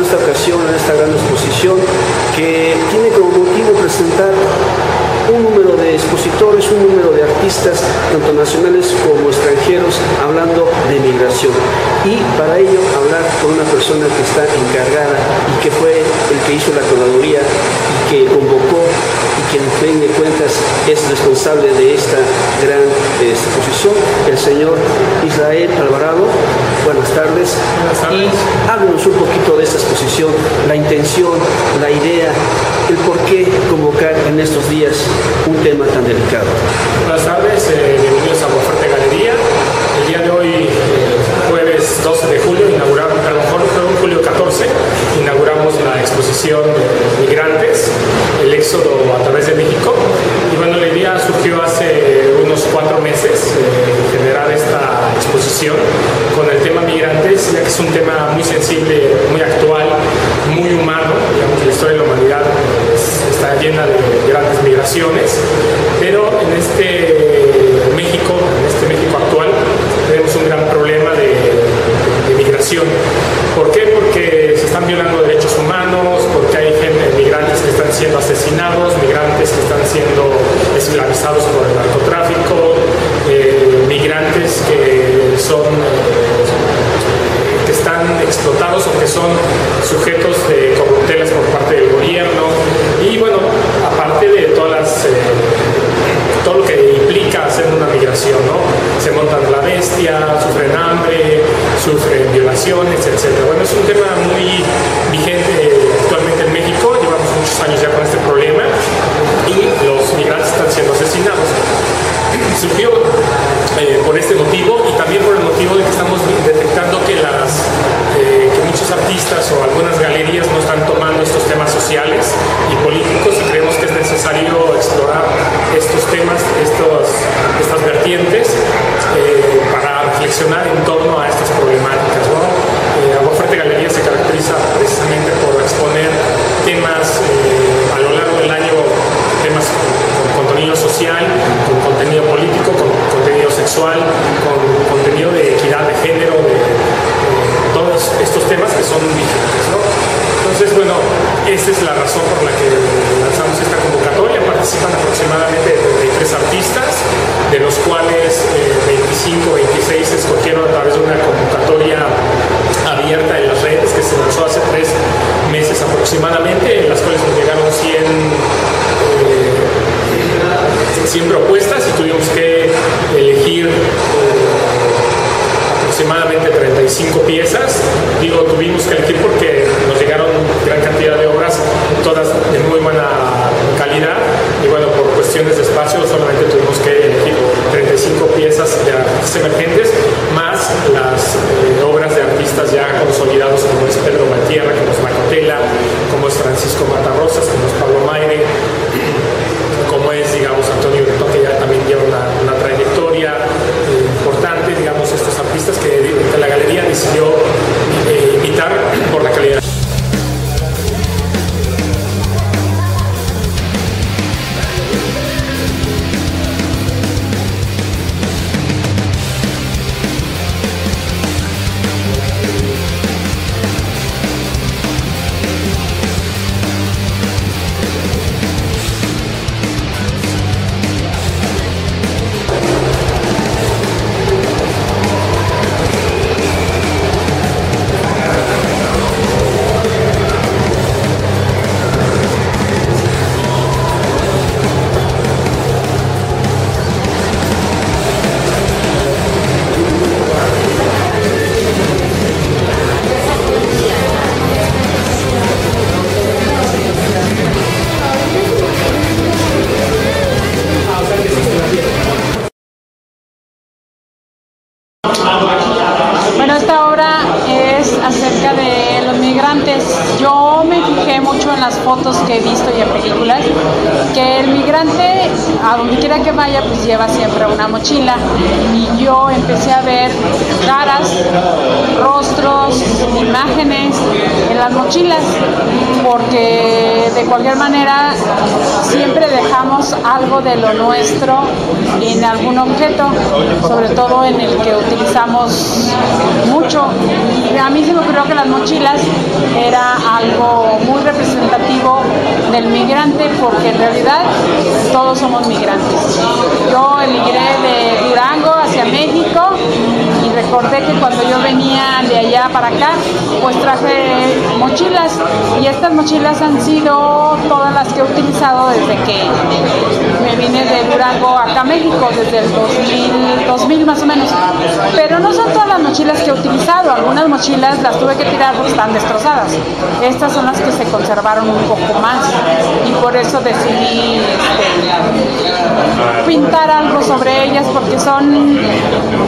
esta ocasión, en esta gran exposición, que tiene como motivo presentar un número de expositores, un número de artistas, tanto nacionales como extranjeros, hablando de migración. Y para ello hablar con una persona que está encargada y que fue el que hizo la curaduría y que convocó y que en fin de cuentas es responsable de esta gran exposición, el señor Israel Alvarado. Buenas tardes. Buenas tardes. Y háblenos un poquito de esta exposición, la intención, la idea, el por qué convocar en estos días un tema tan delicado. Buenas tardes, bienvenidos a Aguafuerte Galería. El día de hoy, jueves 12 de julio, inauguramos, a lo mejor fue un julio 14, inauguramos la exposición de migrantes, el éxodo a través de México. Y bueno, la idea surgió hace unos 4 meses, generar esta exposición con el tema migrantes, ya que es un tema muy sensible, muy actual, muy humano. Digamos, la historia de la humanidad está llena de grandes migraciones, pero en este México actual tenemos un gran problema de migración. ¿Por qué? Porque se están violando derechos humanos, porque hay migrantes que están siendo asesinados, migrantes que están siendo esclavizados por el narcotráfico, migrantes que están explotados o que son sujetos de corruptelas por parte del gobierno. Y bueno, aparte de todo lo que implica hacer una migración, ¿no? Se montan la bestia, sufren hambre, sufren violaciones, etc. Bueno, es un tema muy vigente actualmente en México. Llevamos muchos años ya con este problema y los migrantes están siendo asesinados. Surgió por este motivo y también por el motivo de que estamos detectando que muchos artistas o algunas galerías no están tomando estos temas sociales y políticos, y creemos que es necesario explorar estos temas, estas vertientes, para reflexionar en torno a estas problemáticas, ¿no? Aguafuerte Galería se caracteriza precisamente por exponer temas a lo largo del año, temas con contenido social, con contenido político, con contenido sexual, con contenido de equidad de género, de todos estos temas que son vigentes, ¿no? Entonces, bueno, esa es la razón por la que lanzamos esta convocatoria. Participan aproximadamente 33 artistas, de los cuales 25, 26 se escogieron a través de una convocatoria abierta en las redes que se lanzó hace 3 meses aproximadamente, en las cuales nos llegaron 100 propuestas y tuvimos que elegir aproximadamente 35 piezas. Digo, tuvimos que elegir porque nos llegaron gran cantidad de obras, todas de muy buena calidad, y bueno, por cuestiones de espacio solamente tuvimos que elegir 35 piezas de artistas emergentes, más las obras de artistas ya consolidados, como es Pedro Maltierra, como es Macotela, como es Francisco Matarrosas, como es Pablo Maire, como es, digamos, Antonio Bretón, que ya también lleva una trayectoria importante, digamos, estos artistas que la galería decidió invitar por la calidad. Bueno, esta obra es acerca de los migrantes. Yo me fijé mucho en las fotos que he visto y en películas, que el migrante a donde quiera que vaya, pues lleva siempre una mochila. Y yo empecé a ver caras, rostros, imágenes en las mochilas, porque de cualquier manera siempre dejamos algo de lo nuestro en algún objeto, sobre todo en el que utilizamos mucho. Y a mí se me ocurrió que las mochilas era algo muy representativo del migrante, porque en realidad todos somos migrantes. Yo emigré de Durango hacia México y recordé que cuando yo venía de allá para acá, pues traje mochilas, y estas mochilas han sido todas las que he utilizado desde que me vine de Durango acá a México, desde el 2000 más o menos. Pero no son todas las mochilas que he utilizado, algunas mochilas las tuve que tirar porque están destrozadas. Estas son las que se conservaron un poco más, y por eso decidí pintar algo sobre ellas, porque son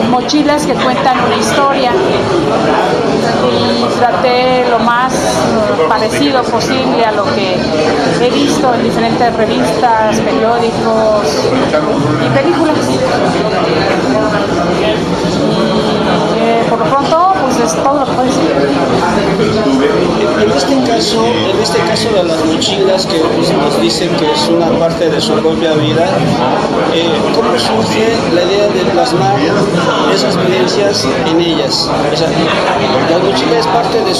mochilas que cuentan una historia, y traté lo más parecido posible a lo que he visto en diferentes revistas, periódicos y películas. Y por lo pronto, pues es todo lo que puedo decir. En este caso de las mochilas, que pues, nos dicen que es una parte de su propia vida, ¿cómo surge la idea de plasmar esas vivencias en ellas? O sea, la mochila es parte de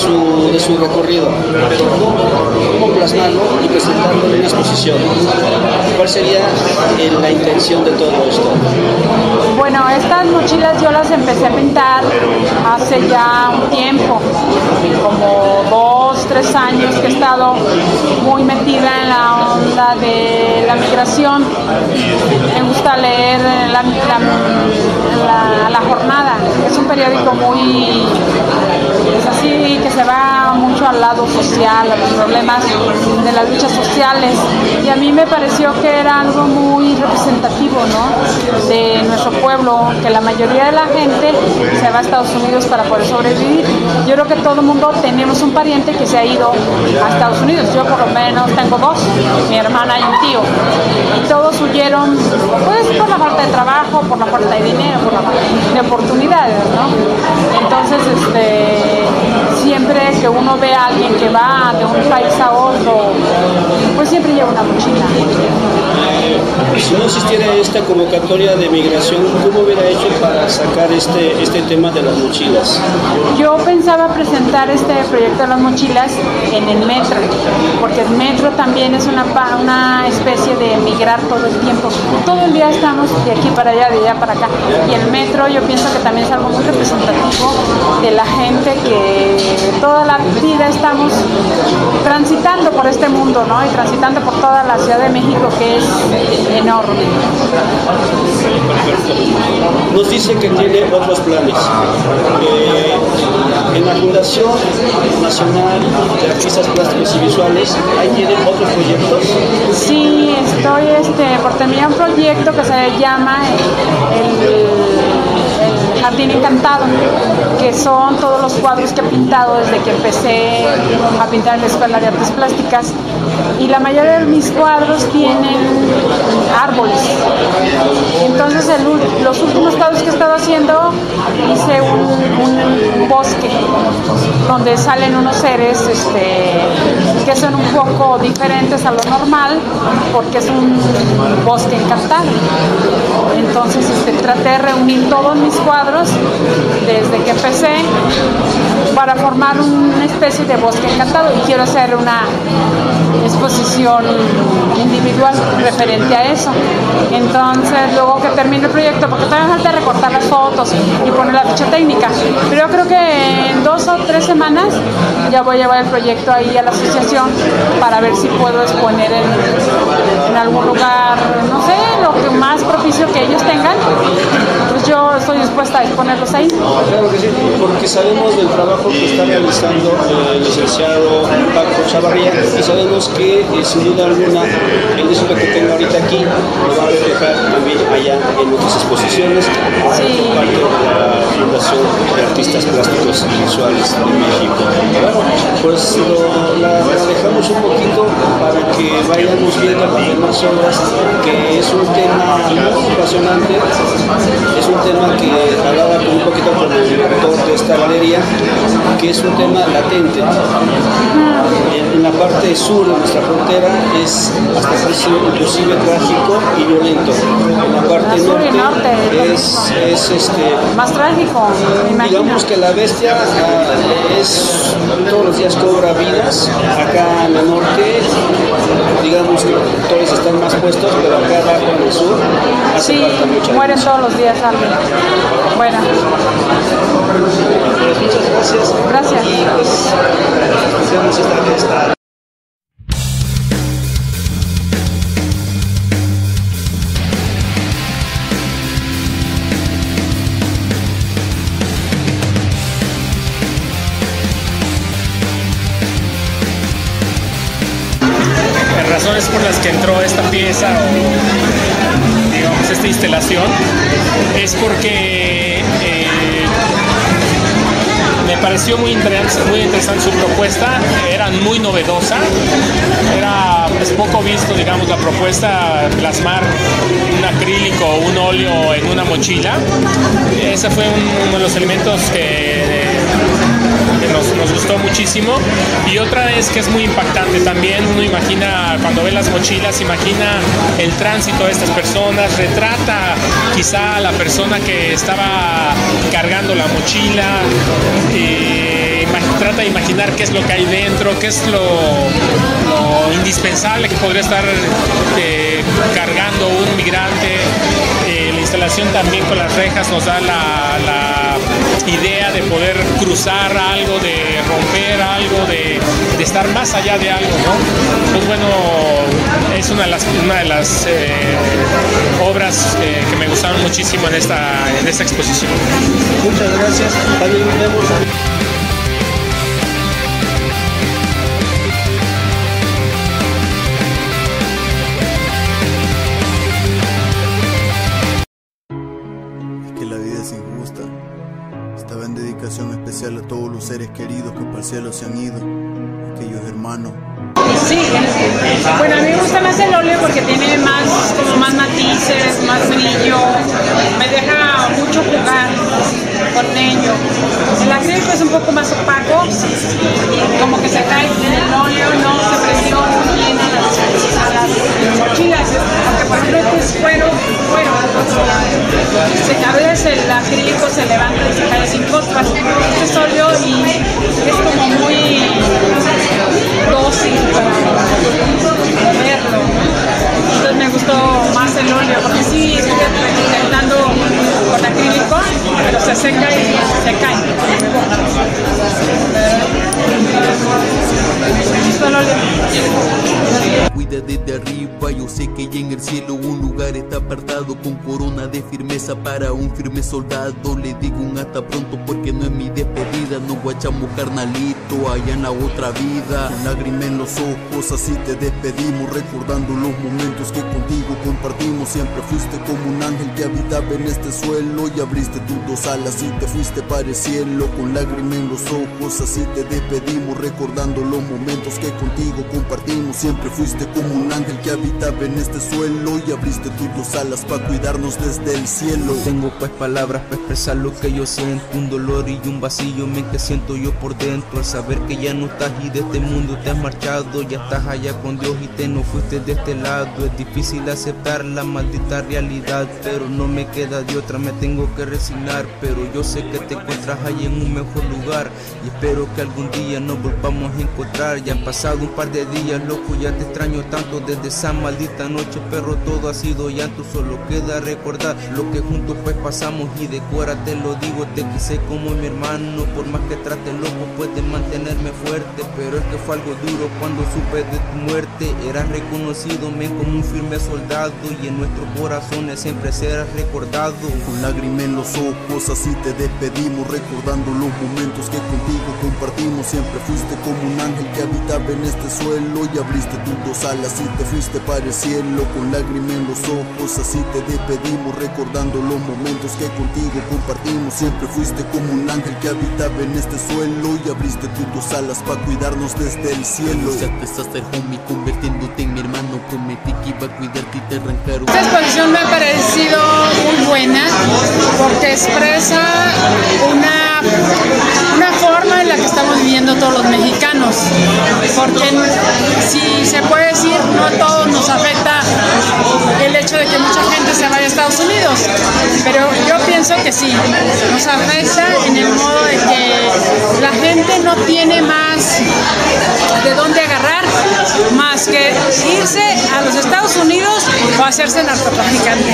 su recorrido, pero ¿cómo plasmarlo y presentarlo en una exposición? ¿Cuál sería la intención de todo esto? Bueno, estas mochilas yo las empecé a pintar hace ya un tiempo, como 2-3 años que he estado muy metida en la onda de la migración. Me gusta leer La Jornada, es un periódico muy, es así, que se va mucho al lado social, a los problemas de las luchas sociales, y a mí me pareció que era algo muy representativo, ¿no?, de nuestro pueblo, que la mayoría de la gente se va a Estados Unidos para poder sobrevivir. Yo creo que todo el mundo tenemos un pariente que se ha ido a Estados Unidos. Yo por lo menos tengo 2, mi hermana y un tío, y todos huyeron, pues, por la falta de trabajo, por la falta de dinero, por la falta de oportunidades, ¿no? Entonces, siempre que uno ve a alguien que va de un país a otro, pues siempre lleva una mochila. Si no existiera esta convocatoria de migración, ¿cómo hubiera hecho para sacar este tema de las mochilas? Yo pensaba presentar este proyecto de las mochilas en el metro, porque el metro también es una especie de migrar todo el tiempo. Todo el día estamos de aquí para allá, de allá para acá. Y el metro yo pienso que también es algo muy representativo de la gente que toda la vida estamos transitando por este mundo, ¿no? Y transitando por toda la Ciudad de México, que es enorme. Nos dice que tiene otros planes. En la Fundación Nacional de Artistas Plásticos y Visuales, ¿ahí tienen otros proyectos? Sí, estoy por terminar un proyecto que se llama el Jardín Encantado, que son todos los cuadros que he pintado desde que empecé a pintar en la Escuela de Artes Plásticas, y la mayoría de mis cuadros tienen árboles. Entonces los últimos cuadros que he estado haciendo, hice un bosque donde salen unos seres que son un poco diferentes a lo normal, porque es un bosque encantado. Entonces traté de reunir todos mis cuadros desde que empecé para formar una especie de bosque encantado, y quiero hacer una exposición individual referente a eso. Entonces, luego que termine el proyecto, porque todavía me falta recortar las fotos y poner la ficha técnica, pero yo creo que en 2 o 3 semanas ya voy a llevar el proyecto ahí a la asociación para ver si puedo exponer en algún lugar, no sé, lo que más propicio que ellos tengan. Pues yo estoy dispuesta a exponerlos ahí. Claro que sí, porque sabemos del trabajo que está realizando el licenciado Paco Chavarría, y sabemos que sin duda alguna el disco que tengo ahorita aquí lo va a reflejar también allá allá en otras exposiciones, Sí. parte de la Fundación de Artistas Plásticos y Visuales de México. Bueno, pues la dejamos un poquito para que vayamos viendo las demás obras, que es un tema muy apasionante, es un tema que hablaba un poquito con el director de esta galería, que es un tema latente. En la parte sur de nuestra frontera es hasta inclusive trágico y violento. En la parte norte es más trágico, me imagino. digamos que la bestia es todos los días cobra vidas. Acá en el norte, digamos que todos están más puestos, pero acá abajo en el sur hace Sí, falta mucha mueren luz. todos los días alguien. Bueno, Pues muchas gracias. Gracias. Y pues hacemos esta fiesta. Razones por las que entró esta pieza o digamos esta instalación es porque me pareció muy interesante su propuesta, era muy novedosa, es poco visto, digamos, la propuesta plasmar un acrílico o un óleo en una mochila. Ese fue uno de los elementos que nos gustó muchísimo. Y otra es que es muy impactante también. Uno imagina, cuando ve las mochilas, imagina el tránsito de estas personas, retrata quizá a la persona que estaba cargando la mochila, trata de imaginar qué es lo que hay dentro, qué es lo indispensable que podría estar cargando un migrante. La instalación también con las rejas nos da la idea de poder cruzar algo, de romper algo, de estar más allá de algo, ¿no? Pues bueno, es una de las obras que me gustaron muchísimo en esta exposición. Muchas gracias. También vemos especial a todos los seres queridos que para el cielo se han ido, aquellos hermanos. Sí, bueno, a mí me gusta más el óleo porque tiene como más matices, más brillo, me deja mucho jugar con ello. El acrílico es un poco más opaco, como que se cae en el óleo, no se presiona muy bien a las mochilas, porque por ejemplo este es cuero, a veces el acrílico se levanta y se cae sin costas. Este es óleo y es como muy dócil para verlo. Entonces me gustó más el óleo, porque sí estoy intentando con acrílico, pero se seca y se cae. Cuida desde arriba, yo sé que ya en el cielo un lugar está apartado con corona de firmeza para un firme soldado. Le digo un hasta pronto porque no es mi despedida, nos guachamos carnalito allá en la otra vida. Con lágrimas en los ojos así te despedimos, recordando los momentos que contigo compartimos. Siempre fuiste como un ángel que habitaba en este suelo y abriste tus dos alas y te fuiste para el cielo. Con lágrimas en los ojos así te despedimos, recordando los momentos que contigo compartimos. Siempre fuiste como un ángel que habitaba en este suelo y abriste tus dos alas para cuidarnos desde el cielo. Tengo pues palabras para expresar lo que yo siento, un dolor y un vacío que siento yo por dentro, al saber que ya no estás y de este mundo te has marchado, ya estás allá con Dios y te no fuiste de este lado. Es difícil aceptar la maldita realidad, pero no me queda de otra, me tengo que resignar. Pero yo sé que te encuentras ahí en un mejor lugar y espero que algún día nos volvamos a encontrar. Ya han pasado un par de días, loco, ya te extraño tanto desde esa maldita noche, perro, todo ha sido llanto, solo queda recordar lo que juntos pues pasamos. Y de cora te lo digo, te quise como mi hermano, por más que trate loco puedes mantenerme fuerte, pero es que fue algo duro cuando supe de tu muerte. Eras reconocido, como un firme soldado y en nuestros corazones siempre serás recordado. Con lágrimas en los ojos así te despedimos, recordando los momentos que contigo compartimos. Siempre fuiste como un ángel que habitaba en este suelo y abriste tus dos alas y te fuiste para el cielo. Con lágrimas en los ojos así te despedimos, recordando los momentos que contigo compartimos. Siempre fuiste como un ángel que habitaba en este suelo y abriste tú tus alas para cuidarnos desde el cielo. Ya te hacer homie, convirtiéndote en mi hermano. Prometí que iba a cuidarte y te arrancaron. Esta exposición me ha parecido muy buena porque expresa una forma en la que estamos viviendo todos los mexicanos, porque si se puede decir, no a todos nos afecta el hecho de que mucha gente se vaya a Estados Unidos, pero yo pienso que sí, nos afecta en el modo de que la gente no tiene más de dónde agarrar más que irse a los Estados Unidos o hacerse narcotraficante.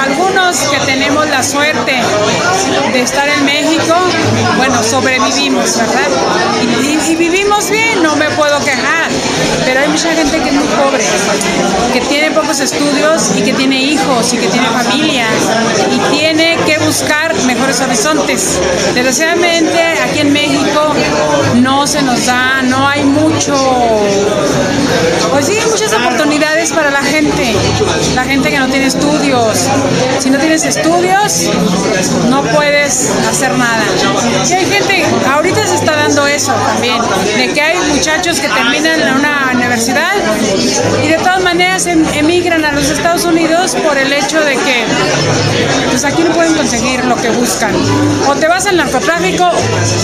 Algunos que tenemos la suerte de estar en México, bueno, sobrevivimos, ¿verdad? Y vivimos bien, no me puedo quejar, pero hay mucha gente que es muy pobre, que tiene pocos estudios y que tiene hijos y que tiene familia y tiene que buscar mejores horizontes. Desgraciadamente aquí en México no se nos da, no hay pues sí, muchas oportunidades para la gente que no tiene estudios. Si no tienes estudios, no puedes hacer nada. Y hay gente, ahorita se está dando eso también, de que hay muchachos que terminan en una universidad y de todas maneras emigran a los Estados Unidos por el hecho de que pues aquí no pueden conseguir lo que buscan. O te vas al narcotráfico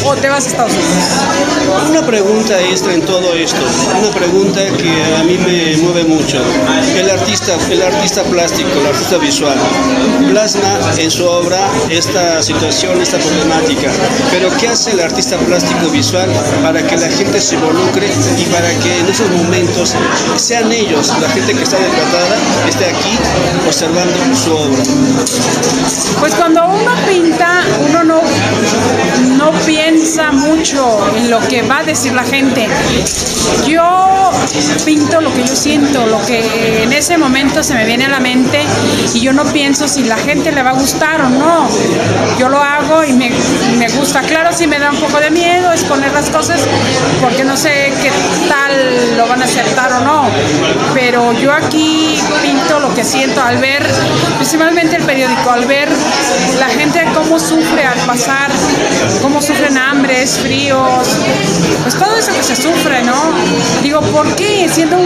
o te vas a Estados Unidos. Una pregunta extra en todo esto, una pregunta que a mí me mueve mucho. El artista plástico, el artista visual, plasma en su obra esta situación, esta problemática, pero ¿qué hace el artista plástico visual para que la gente se involucre y para que en esos momentos sean ellos, la gente que está desplatada, esté aquí observando su obra? Pues cuando uno pinta, uno no piensa mucho en lo que va a decir la gente. Yo pinto lo que yo siento, lo que en ese momento se me viene a la mente, y yo no pienso si la gente le va a gustar o no. Yo lo hago y me gusta. Claro, sí me da un poco de miedo exponer las cosas porque no sé qué tal lo van a aceptar o no, pero yo aquí pinto lo que siento al ver, principalmente el periódico, al ver la gente cómo sufre al pasar, cómo sufren hambres, fríos, pues todo eso que se sufre, ¿no? Digo, ¿por qué siendo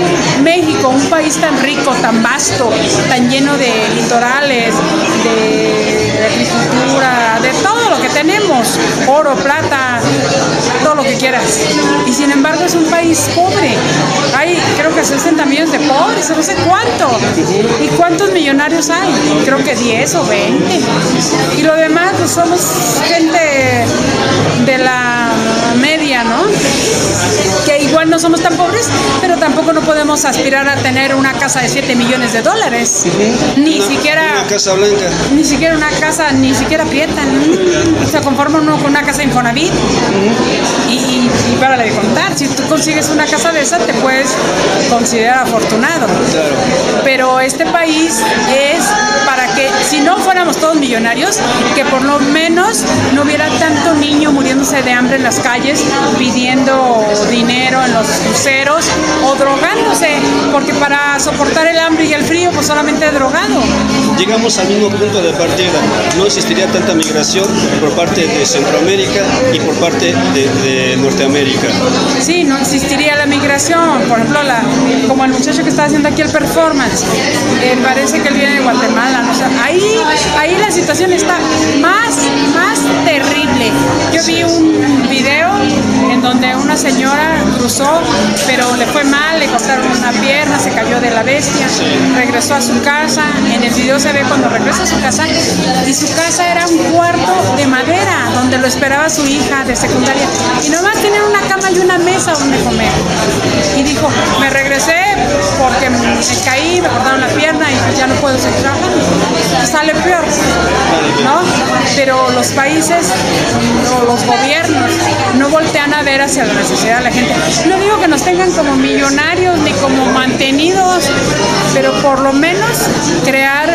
México un país tan rico, tan vasto, tan lleno de litorales, de agricultura, de todo lo que tenemos, oro, plata, todo lo que quieras, y sin embargo es un país pobre? Hay creo que 60 millones de pobres, no sé cuánto, y cuántos millonarios hay, creo que 10 o 20, y lo demás pues somos gente de la media, ¿no? Que igual no somos tan pobres, pero tampoco no podemos aspirar a tener una casa de 7 millones de dólares, ni siquiera una casa blanca, ni siquiera una casa, ni siquiera prieta, ¿no? Se conforma uno con una casa Infonavit, y para de contar, si tú consigues una casa de esa te puedes considerar afortunado. Claro. Pero este país es para que, si no fuéramos todos millonarios, que por lo menos no hubiera tanto niño muriéndose de hambre en las calles, pidiendo dinero en los cruceros o drogándose, porque para soportar el hambre y el frío pues solamente drogado. Llegamos al mismo punto de partida, no existiría tanta migración por parte de Centroamérica y por parte de Norteamérica. Sí, no existiría la migración, por ejemplo, como el muchacho que está haciendo aquí el performance, parece que él viene de Guatemala, ¿no? O sea, ahí la situación está más terrible. Yo vi un video en donde una señora cruzó, pero le fue mal, le cortaron una pierna, se cayó de la bestia, regresó a su casa. En el video se ve cuando regresa a su casa, y su casa era un cuarto de madera donde lo esperaba su hija de secundaria, y nomás tenía una cama y una mesa donde comer. Y dijo, me regresé porque me caí, me cortaron la pierna y ya no puedo seguir trabajando. Sale peor, ¿no? Pero los países o los gobiernos no voltean a ver hacia la necesidad de la gente. No digo que nos tengan como millonarios ni como mantenidos, pero por lo menos crear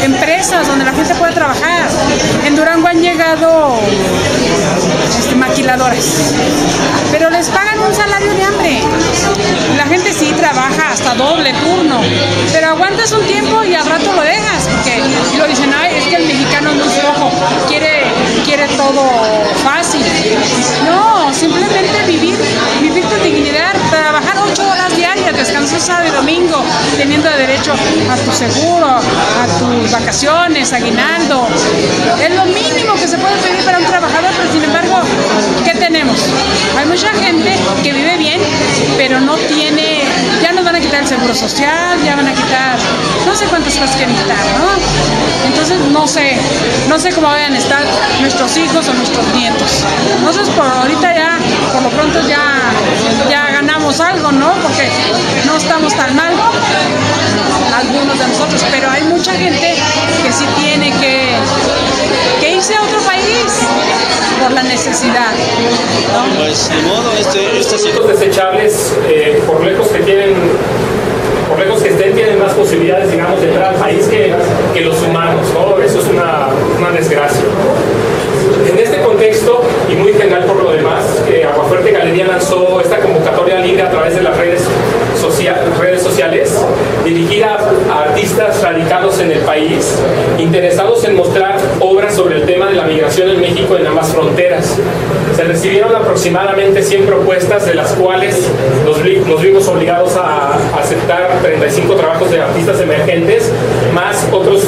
empresas donde la gente pueda trabajar. En Durango han llegado maquiladoras, pero les pagan un salario de hambre. La gente sí trabaja hasta doble turno, pero aguantas un tiempo y al rato sábado y domingo, teniendo derecho a tu seguro, a tus vacaciones, aguinaldo. Es lo mínimo que se puede pedir para un trabajador, pero sin embargo, ¿qué tenemos? Hay mucha gente que vive bien, pero no tiene, ya nos van a quitar el seguro social, ya van a quitar, no sé cuántas cosas quieren quitar, ¿no? Entonces no sé cómo vayan a estar nuestros hijos o nuestros nietos. Nosotros por ahorita ya, por lo pronto ya ganamos algo, ¿no? Porque no estamos tan mal, algunos de nosotros, pero hay mucha gente que sí tiene que irse a otro país por la necesidad, ¿no? Pues de modo, estos desechables, por lejos que estén, tienen más posibilidades, digamos, de entrar al país que los humanos, ¿no? Eso es una desgracia. En este contexto, y muy general por lo demás, Aguafuerte Galería lanzó esta convocatoria libre a través de las redes sociales, dirigida a artistas radicados en el país, interesados en mostrar obras sobre el tema de la migración en México en ambas fronteras. Se recibieron aproximadamente 100 propuestas, de las cuales nos vimos obligados a aceptar 35 trabajos de artistas emergentes, más otros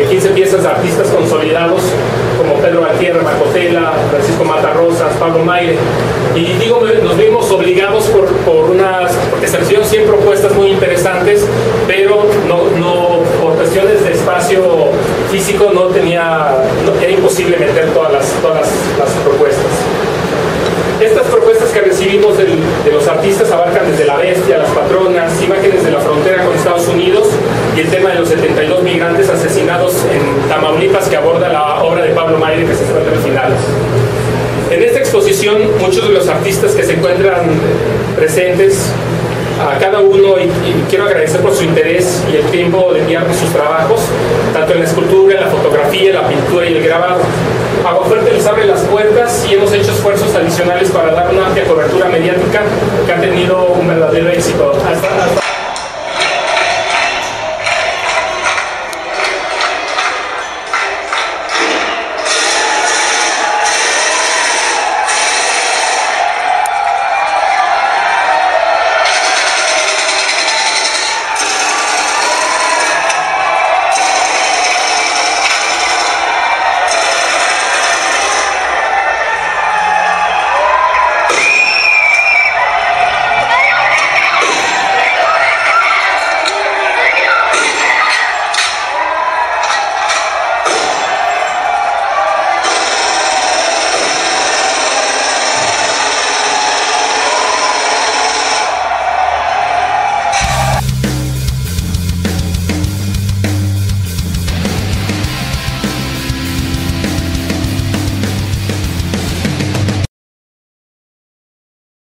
15 piezas de artistas consolidados, como Pedro Valtierra, Macotela, Francisco Matarrosas, Pablo Mayre. Y digo, nos vimos obligados porque se recibieron 100 propuestas muy interesantes, pero por cuestiones de espacio físico era imposible meter todas las propuestas. Estas propuestas que recibimos de los artistas abarcan desde La Bestia, Las Patronas, imágenes de la frontera con Estados Unidos y el tema de los 72 migrantes asesinados en Tamaulipas, que aborda la obra de Pablo Mayre, que se encuentra al final. En esta exposición, muchos de los artistas que se encuentran presentes, a cada uno, y quiero agradecer por su interés y el tiempo de enviarnos sus trabajos, tanto en la escultura, en la fotografía, en la pintura y el grabado. Aguafuerte les abre las puertas y hemos hecho esfuerzos adicionales para dar una amplia cobertura mediática que ha tenido un verdadero éxito. Hasta